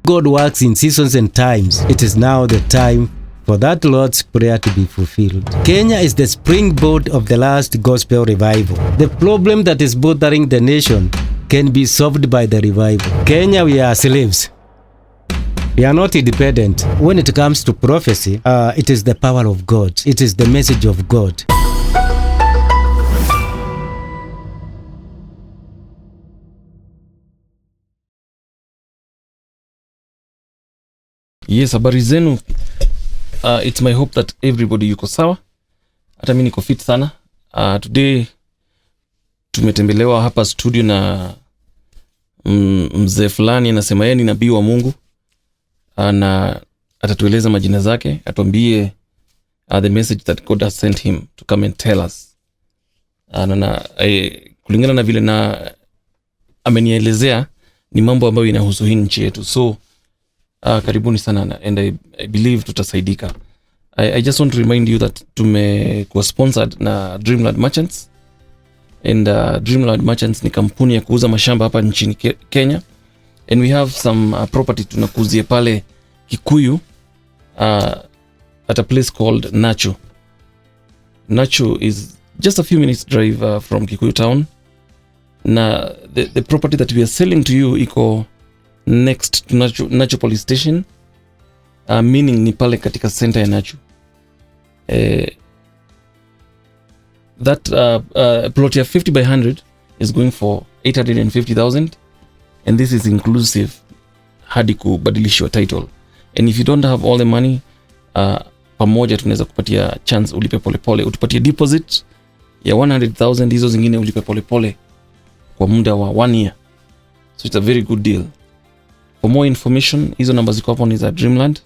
God works in seasons and times. It is now the time for that Lord's Prayer to be fulfilled. Kenya is the springboard of the last gospel revival. The problem that is bothering the nation can be solved by the revival. Kenya, we are slaves. We are not independent. When it comes to prophecy, it is the power of God. It is the message of God. Yes, habari zenu. It's my hope that everybody yuko sawa. Hata mimi niko fit sana. Today tumetembelewa hapa studio na mzee fulani, anasema yeye ni nabii wa Mungu. Na atatueleza majina zake, atuambie the message that God has sent him to come and tell us. Kulingana na vile na amenielezea ni mambo ambayo inahusu hii nchi yetu. So karibuni sana, and I believe tutasaidika. I just want to remind you that tumekuwa sponsored na Dreamland Merchants. And Dreamland Merchants ni kampuni ya kuuza mashamba hapa nchini Kenya. And we have some property tunakuzia pale Kikuyu at a place called Nacho. Nacho is just a few minutes drive from Kikuyu town. Na the property that we are selling to you iko next to Nacho police station, meaning ni pale katika center ya Nacho. That plot ya 50 by 100 is going for 850,000, and this is inclusive hadi kubadilishwa title. And if you don't have all the money, pamoja tunaweza kupatia chance ulipe pole, utupatie deposit ya 100,000, hizo zingine ulipe pole kwa muda wa 1 year. So it's a very good deal. For more information, hizo namba ziko hapo ni za Dreamland.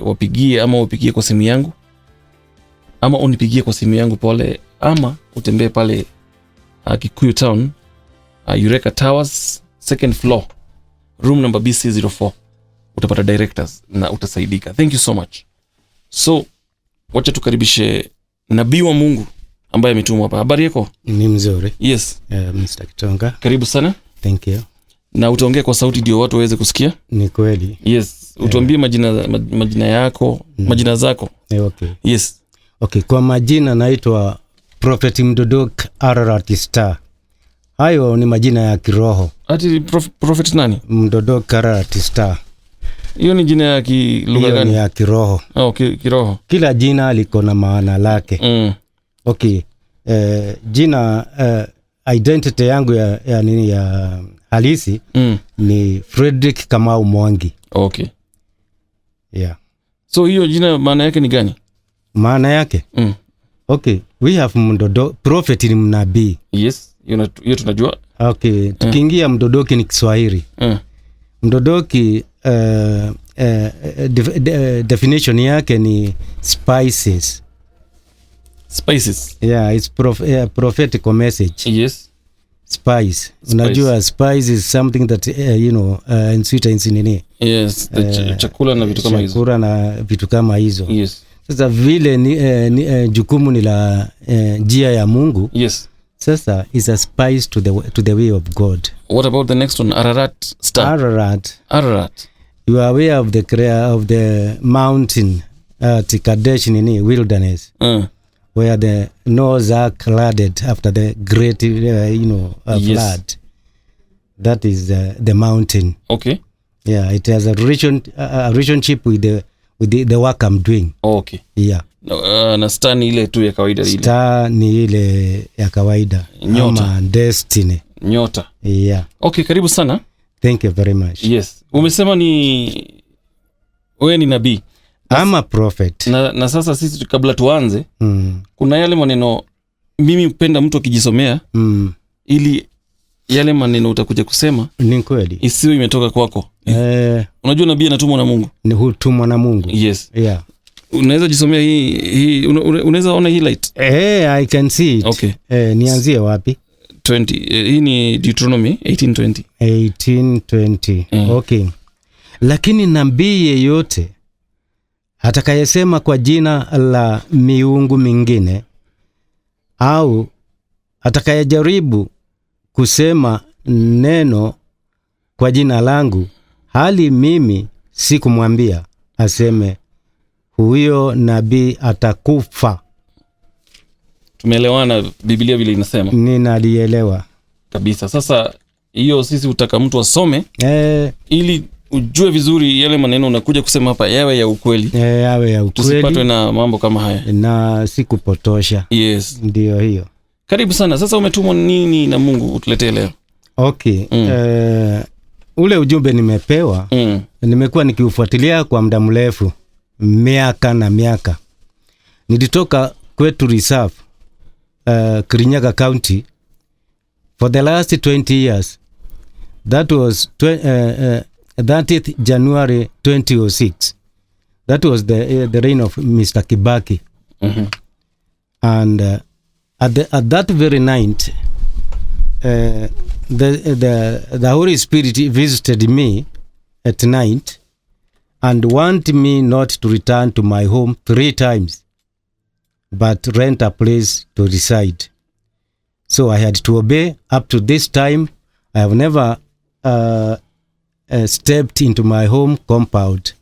Wapigie kwa simu yangu, ama unipigie kwa simu yangu pole, ama utembee pale Kikuyu town, Eureka Towers, second floor, room number BC04. Utapata directors na utasaidika. Thank you so much. So wacha tukaribishe nabii wa Mungu ambaye ametumwa hapa. Habari yako? Ni mzuri. Yes. Mr. Gitonga. Karibu sana. Thank you. Na utaongea kwa sauti ndio watu waweze kusikia. Ni kweli. Yes. Utuambie majina yako, majina zako. Okay. Yes. Okay, kwa majina naitwa Prophet Mdodok Ararat Star. Hayo ni majina ya kiroho. Ati prophet nani? Mdodok Ararat Star. Hiyo ni jina ya kilugha gani? Ni ya kiroho. Okay, kiroho. Kila jina liko na maana lake. Okay. Jina identity yangu ya nini ya halisi ni Frederick Kamau Mwangi. Okay. Yeah. So hiyo jina maana yake ni gani? Maana yake? Okay, we have Mdodok, prophet ni mnabii. Yes, hiyo tunajua. Okay, tukiingia Mdodoki ni Kiswahili. Mdodoki definition yake ni spices. Spices. Yeah, it's prophetic message. Yes. Spice. Unajua spice is something that in sweetens nini? Yes, chakula na vitu kama hizo. Chakula na vitu kama hizo. Yes. Sasa vile jukumu ni la njia ya Mungu. Yes. Sasa is a spice to the way of God. What about the next one? Ararat Star. Ararat. You are aware of the mountain at Kadesh nini wilderness. Where the Noah's Ark flooded after the great yes. flood. That is the mountain. Okay. Yeah, it has a relationship with the work I'm doing. Okay. Yeah. Na star ni ile tu ya kawaida ile. Star ni ile ya kawaida. Nyota. Ama destiny. Nyota. Yeah. Okay, karibu sana. Thank you very much. Yes. Umesema wewe ni nabii. I'm a prophet. Na sasa sisi kabla tuanze, kuna yale maneno mimi upenda mtu akijisomea ili yale maneno utakuja kusema ni kweli isiwe imetoka kwako. Unajua nabii anatumwa na Mungu. Ni hutumwa na Mungu. Yes. Yeah. Unaweza jisomea hii unaweza ona hii light? I can see it. Okay. Nianzie wapi? 20. Hii ni Deuteronomy 18:20. Okay. Lakini nabii yeyote atakayesema kwa jina la miungu mingine au atakayejaribu kusema neno kwa jina langu hali mimi sikumwambia aseme huyo nabii atakufa. Tumeelewana Biblia vile inasema? Ninalielewa kabisa. Sasa hiyo sisi utaka mtu asome ili ujue vizuri yale maneno unakuja kusema hapa yawe ya ukweli. Yawe ya ukweli. Tusipatwe na mambo kama haya. Na sikupotosha. Yes. Ndio hiyo. Karibu sana. Sasa umetumwa nini na Mungu utuletee leo? Okay. Ule ujumbe nimepewa, nimekuwa nikiufuatilia kwa muda mrefu, miaka na miaka. Nilitoka kwetu reserve, Kirinyaga County for the last 20 years. That was 30th January 2006. That was the reign of Mr. Kibaki. And at that very night, the Holy Spirit visited me at night and wanted me not to return to my home 3 times, but rent a place to reside. So I had to obey. Up to this time, I have never stepped into my home compound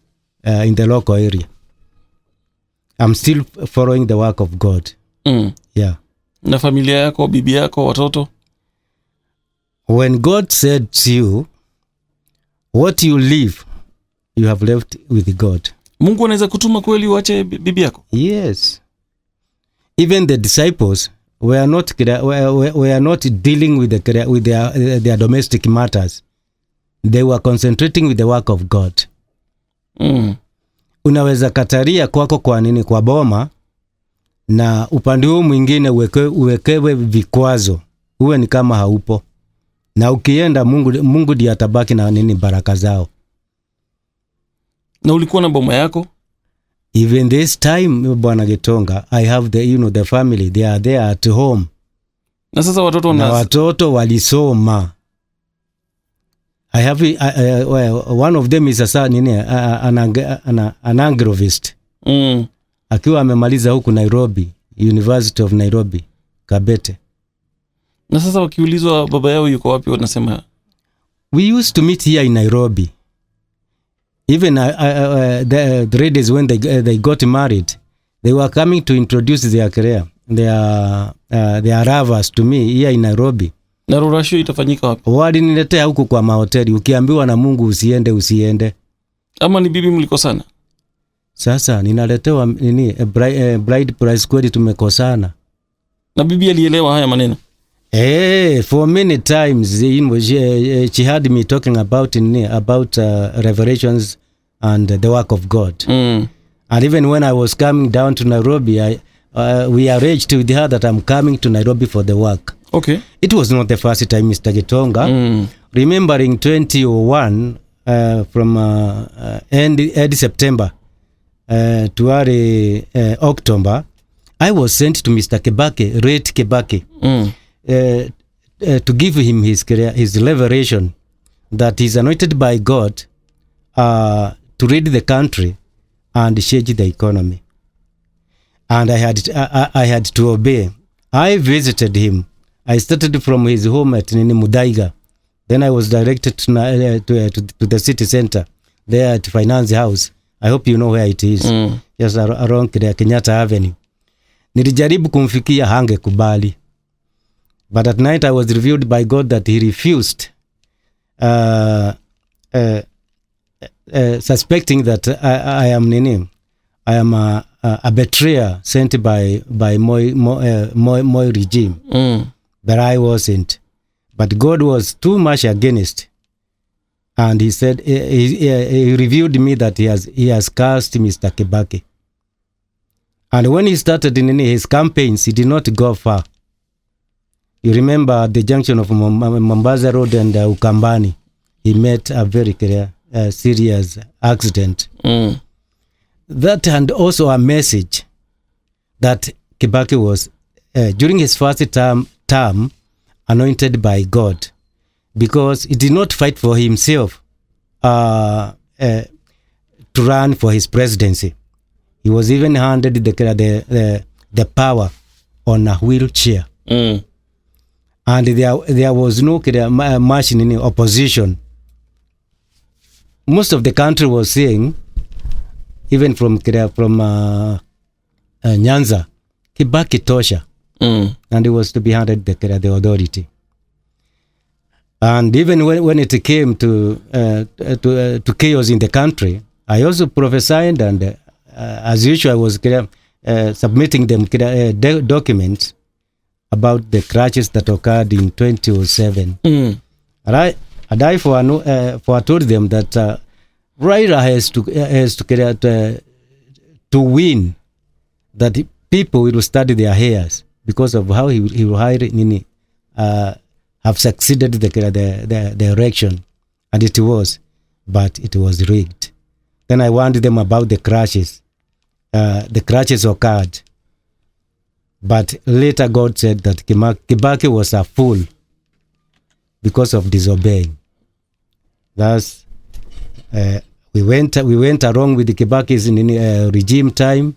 in the local area. I'm still following the work of God. Yeah. Na familia yako, bibi yako, watoto? When God said to you, what you leave, you have left with God. Mungu anaweza kutuma kweli uache bibi yako? Yes. Even the disciples were not dealing with their domestic matters. They were concentrating with the work of God. Unaweza kataria kwako kwa nini kwa boma na upande huu mwingine uwekewe vikwazo. Uwe ni kama haupo. Na ukienda Mungu ndiye atabaki na nini baraka zao. Na ulikuwa na boma yako? Even this time Bwana Gitonga, I have the family, they are there at home. Na sasa watoto walisoma. I have one of them is an agrovist. Akiwa amemaliza huku Nairobi, University of Nairobi, Kabete. Na sasa wakiulizwa baba yao yuko wapi wanasema? We used to meet here in Nairobi. Even the ladies when they got married, they were coming to introduce their career, their lovers to me here in Nairobi. Na rurasho itafanyika wapi? Waliniletea huku kwa mahoteli. Ukiambiwa na Mungu usiende. Ama ni bibi mlikosana? Sasa ninaletewa bride price kweli tumekosana. Na bibi alielewa haya maneno? For many times she had me talking about revelations and the work of God. And even when I was coming down to Nairobi, we arranged with her that I'm coming to Nairobi for the work. Okay. It was not the first time, Mr. Gitonga. Remembering 2001, from end September to early October, I was sent to Mr. Kibaki, Rate Kibaki, to give him his revelation that he's anointed by God to lead the country and change the economy. And I had to obey. I visited him. I started from his home at Mudaiga. Then I was directed to the city center, there at Finance House. I hope you know where it is. Just around Kenyatta Avenue. Nilijaribu kumfikia hangekubali. But at night I was revealed by God that he refused, suspecting that I am a betrayer sent by Moi regime. But I wasn't. But God was too much against. And he said, he revealed me that he has cast Mr. Kibaki. And when he started in his campaigns, he did not go far. You remember at the junction of Mombasa Road and Ukambani, he met a very serious accident. That and also a message that Kibaki was, during his first term, anointed by God, because he did not fight for himself to run for his presidency. He was even handed the power on a wheelchair. And there was no much in opposition. most of the country was saying, even from Nyanza, Kibaki tosha, and he was to be handed the authority. And even when it came to chaos in the country, I also prophesied, and as usual, I was submitting them documents about the crashes that occurred in 2007. And I foretold them that Raila has to win, that people will study their hairs because of how he will have succeeded the election, and it was, but it was rigged. Then I warned them about the crashes. The crashes occurred, but later God said that Kibaki was a fool because of disobeying. Thus, we went along with the Kibaki's regime time,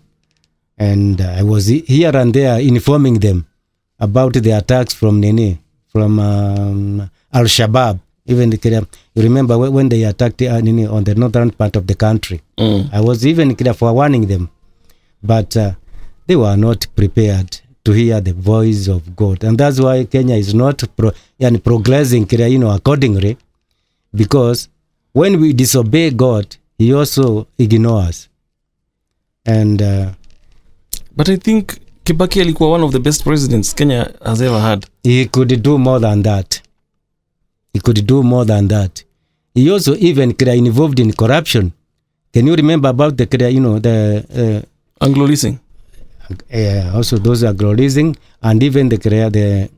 and I was here and there informing them about the attacks from Al-Shabaab. Even you remember when they attacked on the northern part of the country. I was even forewarning them, but they were not prepared to hear the voice of God, and that's why Kenya is not progressing accordingly, because when we disobey God, He also ignores. And but I think Kibaki alikuwa one of the best presidents Kenya has ever had. He could do more than that. He also even involved in corruption. Can you remember about the Anglo-leasing? Also those Anglo-leasing, and even the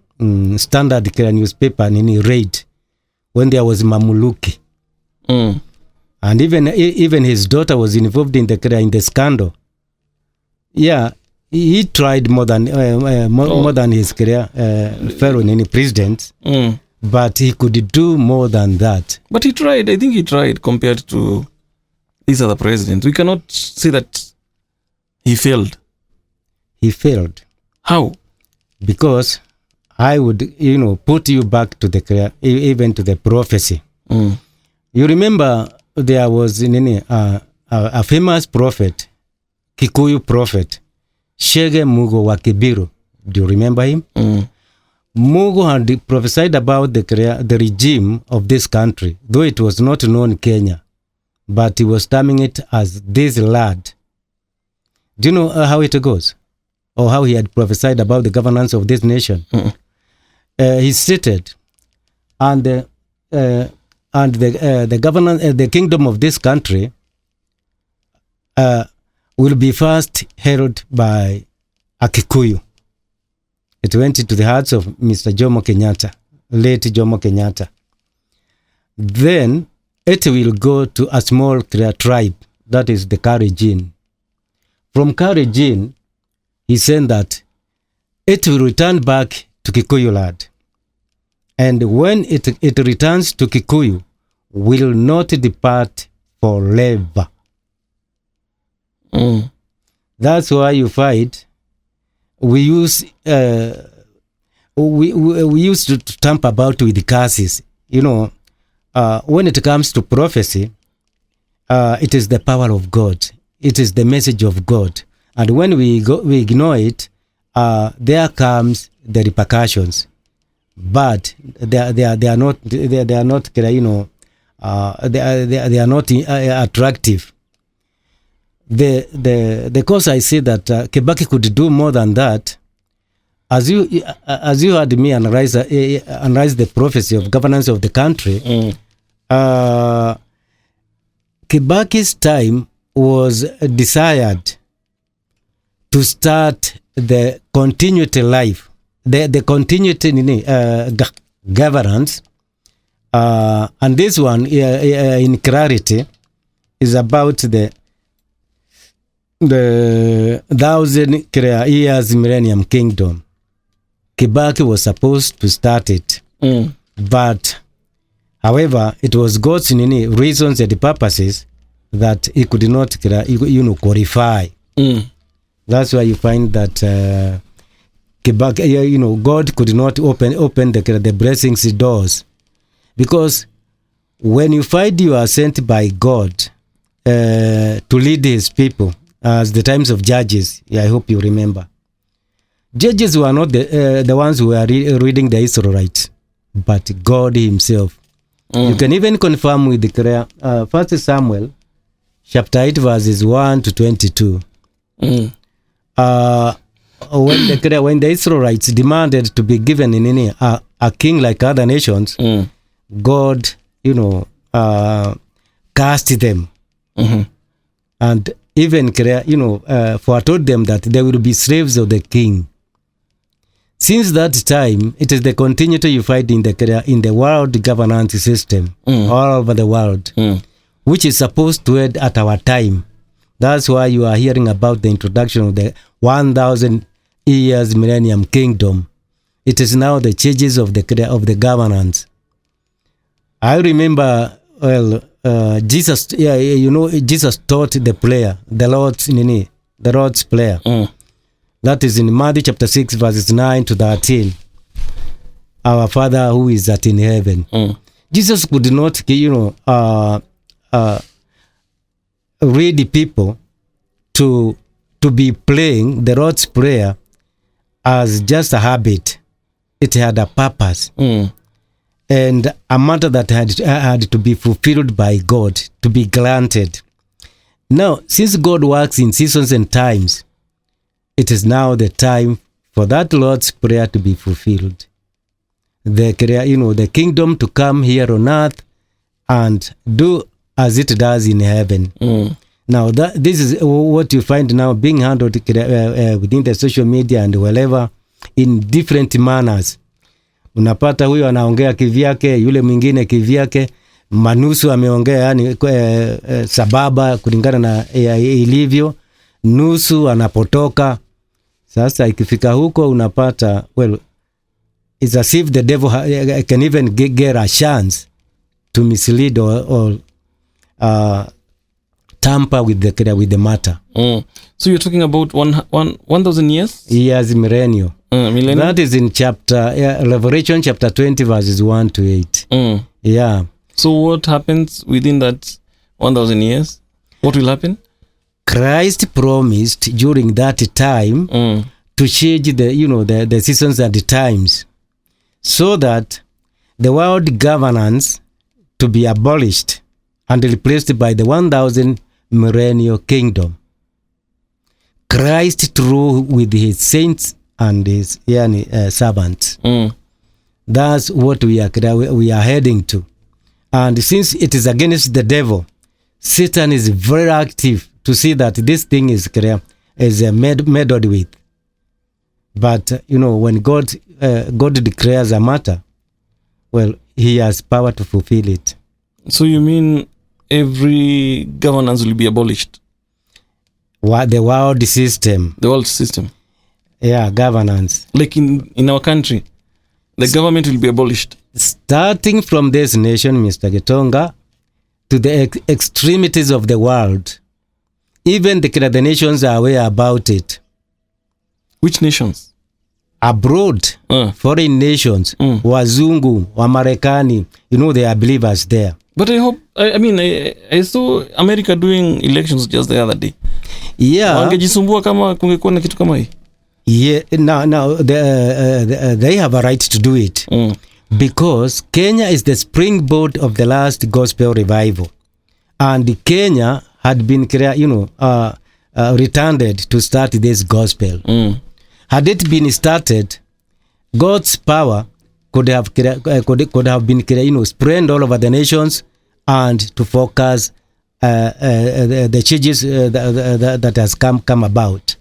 Standard newspaper raid when there was Mamuluki. And even his daughter was involved in the scandal. Yeah, he tried more than his fellow presidents. But he could do more than that. But he tried. I think he tried compared to these other presidents. We cannot say that he failed. He failed. How? Because I would, put you back to even to the prophecy. You remember there was a famous prophet, Kikuyu prophet, Shege Mugo wa Kibiru. Do you remember him? Mugo had prophesied about the regime of this country, though it was not known Kenya, but he was terming it as this lad. Do you know how it goes? Or how he had prophesied about the governance of this nation? He stated, and the governance, the kingdom of this country will be first held by a Kikuyu. It went into the hearts of Mr. Jomo Kenyatta, late Jomo Kenyatta. Then it will go to a small tribe, that is the Kalenjin. From Kalenjin, he said that it will return back to Kikuyu land. And when it returns to Kikuyu, will not depart forever. That's why you find we used to tamper about with the curses. When it comes to prophecy, it is the power of God. It is the message of God. And when we ignore it, there comes the repercussions. But they are not attractive. The cause I say that Kibaki could do more than that, as you heard me analyze the prophecy of governance of the country. Kibaki's time was desired to start the continuity life, the continuity governance, and this one in clarity is about the 1,000 years millennium kingdom. Kibaki was supposed to start it, but however, it was God's reasons and purposes that he could not qualify. That's why you find that Kibaki, God could not open the blessings doors, because when you find you are sent by God to lead his people, as the times of Judges, I hope you remember. Judges were not the ones who were reading the Israelites, but God himself. You can even confirm with the 1 Samuel chapter 8 verses 1 to 22. When the Israelites demanded to be given in a king like other nations, God, cast them. And even, foretold them that they will be slaves of the king. Since that time, it is the continuity you find in the world governance system all over the world, which is supposed to end at our time. That's why you are hearing about the introduction of the 1,000 years millennium kingdom. It is now the changes of the governance. I remember, Jesus, Jesus taught the prayer, the Lord's prayer. That is in Matthew chapter 6 verses 9 to 13. Our Father who is in heaven. Jesus could not, read the people to be playing the Lord's prayer as just a habit. It had a purpose. And a matter that had to be fulfilled by God, to be granted. Now, since God works in seasons and times, it is now the time for that Lord's prayer to be fulfilled. The kingdom to come here on earth and do as it does in heaven. Now, this is what you find now being handled within the social media and wherever in different manners. Unapata huyo anaongea kivyake, yule mwingine kivyake, manusu ameongea sababa kulingana na ilivyo, nusu anapotoka. Sasa ikifika huko unapata, it's as if the devil can even get a chance to mislead or tamper with the matter. So you're talking about 1,000 years? Years millennium. Millennium? That is in Revelation chapter 20 verses 1 to 8. Yeah. So what happens within that 1,000 years? What will happen? Christ promised during that time to change the seasons and the times, so that the world governance to be abolished and replaced by the 1,000 millennial kingdom. Christ through with his saints and his servants. That's what we are heading to. And since it is against the devil, Satan is very active to see that this thing is meddled with. But when God declares a matter, he has power to fulfill it. So you mean every governance will be abolished? The world system. The world system. Yeah, governance. Like in our country, the government will be abolished. Starting from this nation, Mr. Gitonga, to the extremities of the world. Even the nations are aware about it. Which nations? Abroad, foreign nations, Wazungu, Wamarekani, they are believers there. But I saw America doing elections just the other day. Yeah. Wangejisumbua kama kungekuwa na kitu kama hii. Yeah, now they have a right to do it. Because Kenya is the springboard of the last gospel revival. And Kenya had been returned to start this gospel. Had it been started, God's power could have been spread all over the nations and to focus the changes that has come about.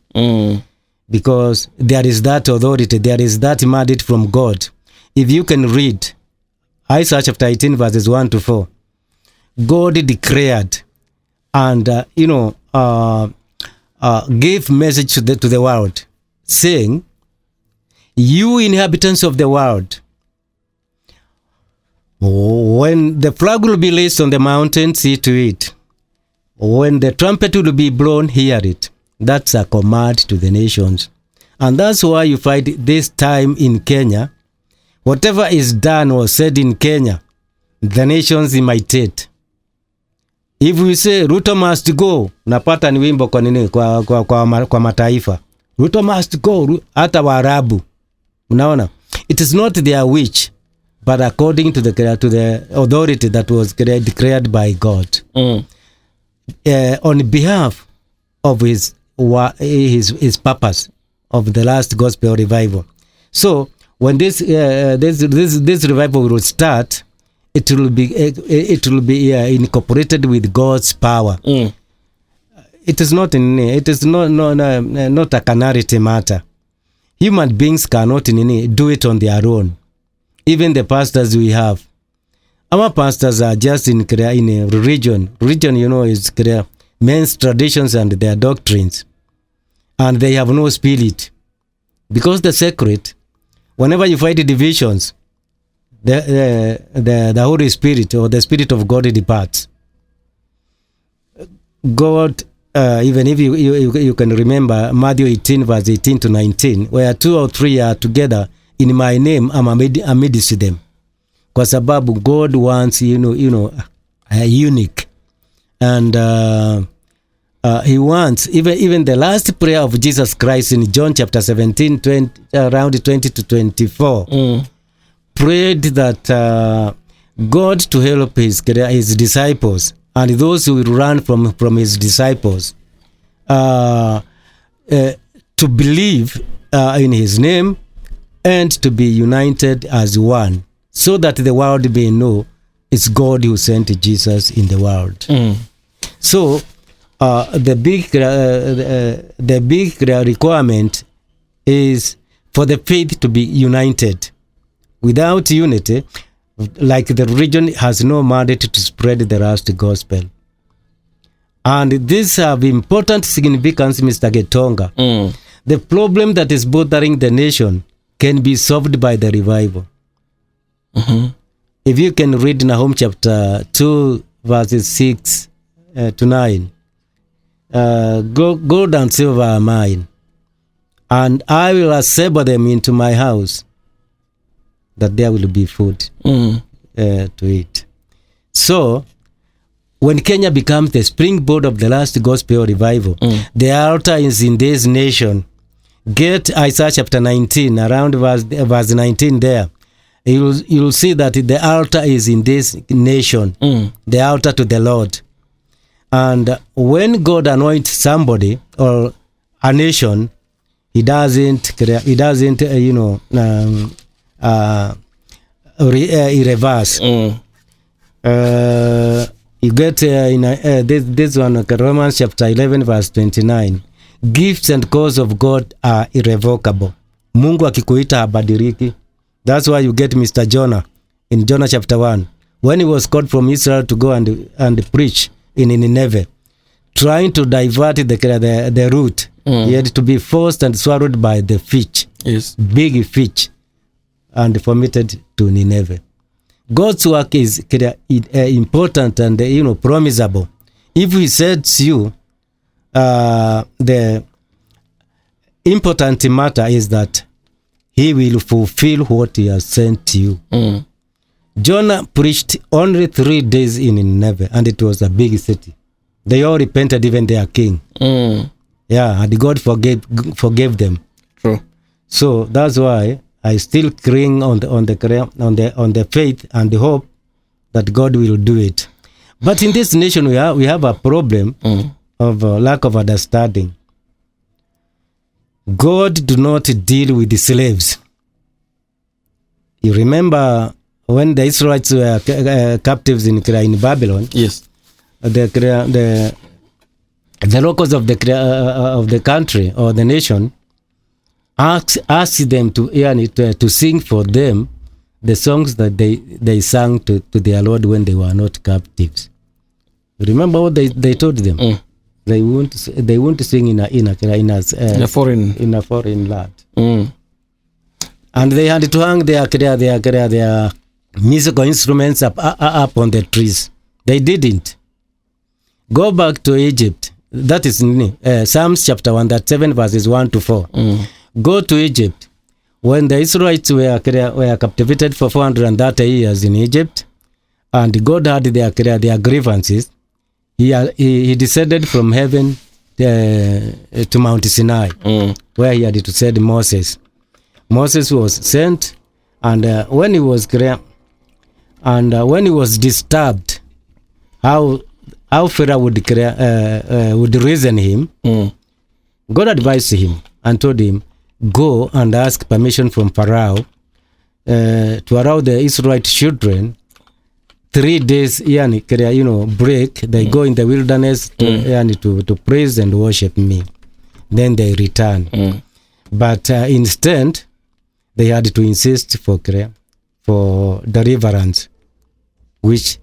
Because there is that authority, there is that mandate from God. If you can read Isaiah chapter 18 verses 1 to 4, God declared and gave message to the world, saying, "You inhabitants of the world, when the flag will be raised on the mountain, see to it. When the trumpet will be blown, hear it." That's a command to the nations. And that's why you find this time in Kenya, whatever is done or said in Kenya, the nations imitate. If we say Ruto must go, napata ni wimbo kwa nini kwa mataifa. Ruto must go, hata Waarabu. Unaona? It is not their wish, but according to the authority that was declared by God. On behalf of his purpose of the last gospel revival. So when this revival will start, it will be incorporated with God's power. It is not a carnality matter. Human beings cannot do it on their own. Even the pastors we have, our pastors are just in a religion. Religion, is men's traditions and their doctrines, and they have no spirit. Because the secret, whenever you fight divisions, the Holy Spirit or the Spirit of God departs. God, even if you can remember Matthew 18 verse 18 to 19, where 2 or 3 are together in my name, I'm amidst them. Kwa sababu God wants, unique. And he wants, even the last prayer of Jesus Christ in John chapter 17, around 20 to 24, prayed that God to help his disciples and those who will run from his disciples to believe in his name and to be united as one, so that the world may know it's God who sent Jesus in the world. So the big requirement is for the faith to be united. Without unity, like the religion has no mandate to spread the last gospel. And this have important significance, Mr. Gitonga. The problem that is bothering the nation can be solved by the revival. If you can read Nahum chapter 2 verses 6 to 9, gold and silver are mine, and I will assemble them into my house, that there will be food to eat. So when Kenya becomes the springboard of the last gospel revival, the altar is in this nation. Get Isaiah chapter 19, around verse 19 there. You'll see that the altar is in this nation, the altar to the Lord. And when God anoints somebody or a nation, he doesn't reverse. You get in this one, Romans chapter 11 verse 29. Gifts and calls of God are irrevocable. Mungu akikuita habadiriki. That's why you get Mr. Jonah in Jonah chapter 1, when he was called from Israel to go and preach in Nineveh, trying to divert the route. He had to be forced and swallowed by the fish, big fish, and vomited to Nineveh. God's work is important and promisable. If he sets you, the important matter is that he will fulfill what he has sent to you. Jonah preached only 3 days in Nineveh, and it was a big city. They all repented, even their king. Yeah, and God forgave them. True. So that's why I still cling on the faith and the hope that God will do it. But in this nation, we have a problem of lack of understanding. God do not deal with the slaves. You remember when the Israelites were captives in Babylon? Yes. The locals of the country or the nation asked them to sing for them the songs that they sang to their Lord when they were not captives. Remember what they told them? They won't sing in a foreign land. And they had to hang their musical instruments up on the trees. They didn't. Go back to Egypt. That is Psalms chapter 137 verses 1 to 4. Go to Egypt. When the Israelites were captivated for 430 years in Egypt, and God had their grievances. He descended from heaven to Mount Sinai, where he had to send Moses. Moses was sent, and when he was disturbed, how Pharaoh would reason him, God advised him and told him, go and ask permission from Pharaoh to allow the Israelite children 3 days break. They go in the wilderness to praise and worship me. Then they return. But instead, they had to insist for deliverance, which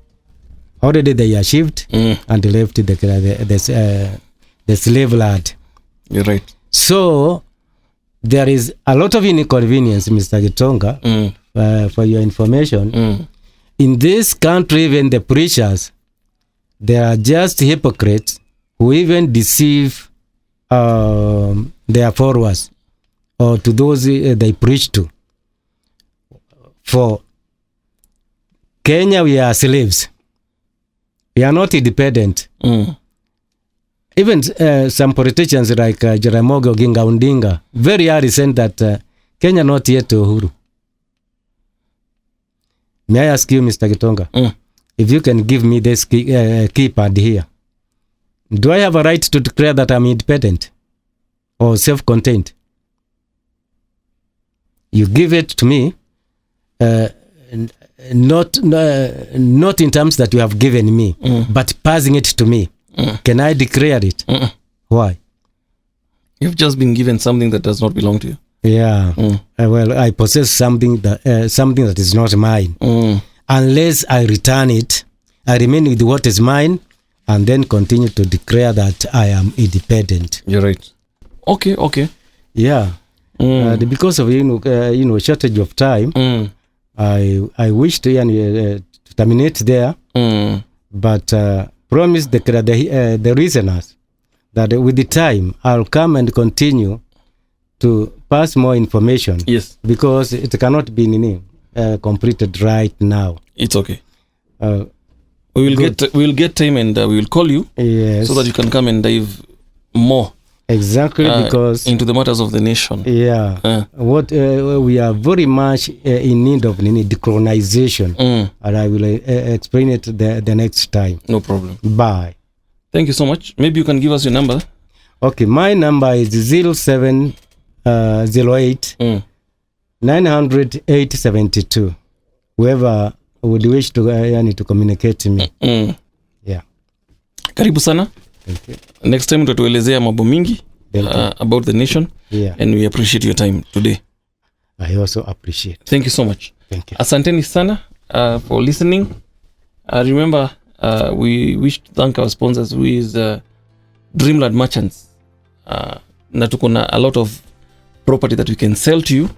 already they achieved and left the slave lad. You're right. So there is a lot of inconvenience, Mr. Gitonga, for your information. In this country, even the preachers, they are just hypocrites who even deceive their followers or to those they preach to. For Kenya, we are slaves. We are not independent. Even some politicians like Jaramogi Oginga Odinga very early said that Kenya not yet Uhuru. May I ask you, Mr. Gitonga, if you can give me this keypad here, do I have a right to declare that I'm independent or self-contained? You give it to me, not in terms that you have given me, but passing it to me. Can I declare it? Why? You've just been given something that does not belong to you. Yeah. Well, I possess something that is not mine. Unless I return it, I remain with what is mine, and then continue to declare that I am independent. You're right. Okay. Yeah. Because of shortage of time, I wish to terminate there, but promise the listeners that with the time I'll come and continue to pass more information. Yes. Because it cannot be completed right now. It's okay. We will get time and we will call you. Yes. So that you can come and dive more. Exactly, because into the matters of the nation. Yeah. What we are very much in need of decolonization, and I will explain it the next time. No problem. Bye. Thank you so much. Maybe you can give us your number. Okay, my number is 0708 900 872. Whoever would wish to communicate to me. Yeah. Karibu sana. Thank you. Next time tutatuelezea mambo mingi about the nation. Yeah. And we appreciate your time today. I also appreciate. Thank you so much. Thank you. Asanteni sana for listening. Remember, we wish to thank our sponsors, who is Dreamland Merchants. Na tuko na a lot of property that we can sell to you.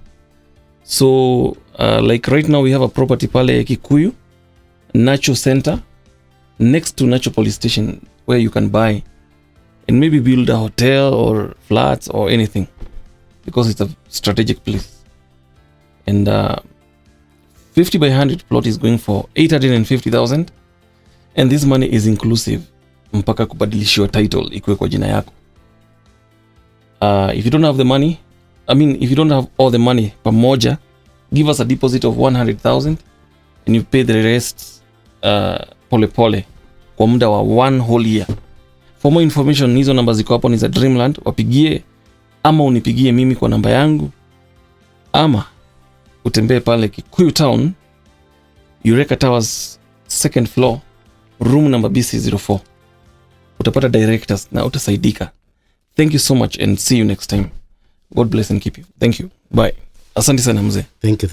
So, like right now we have a property pale Kikuyu, Nacho Center, next to Nacho Police Station, where you can buy and maybe build a hotel or flats or anything, because it's a strategic place. And 50 by 100 plot is going for 850,000, and this money is inclusive mpaka kubadilishiwa title ikuwe kwa jina yako. If you don't have the money, if you don't have all the money pamoja, give us a deposit of 100,000 and you pay the rest pole pole kwa muda wa 1 whole year. For more information, hizo namba ziko hapo ni za Dreamland, wapigie ama unipigie mimi kwa namba yangu, ama utembee pale Kikuyu Town, Eureka Towers 2nd floor, room number BC04. Utapata directors na utasaidika. Thank you so much and see you next time. God bless and keep you. Thank you. Bye. Asante sana mzee. Thank you.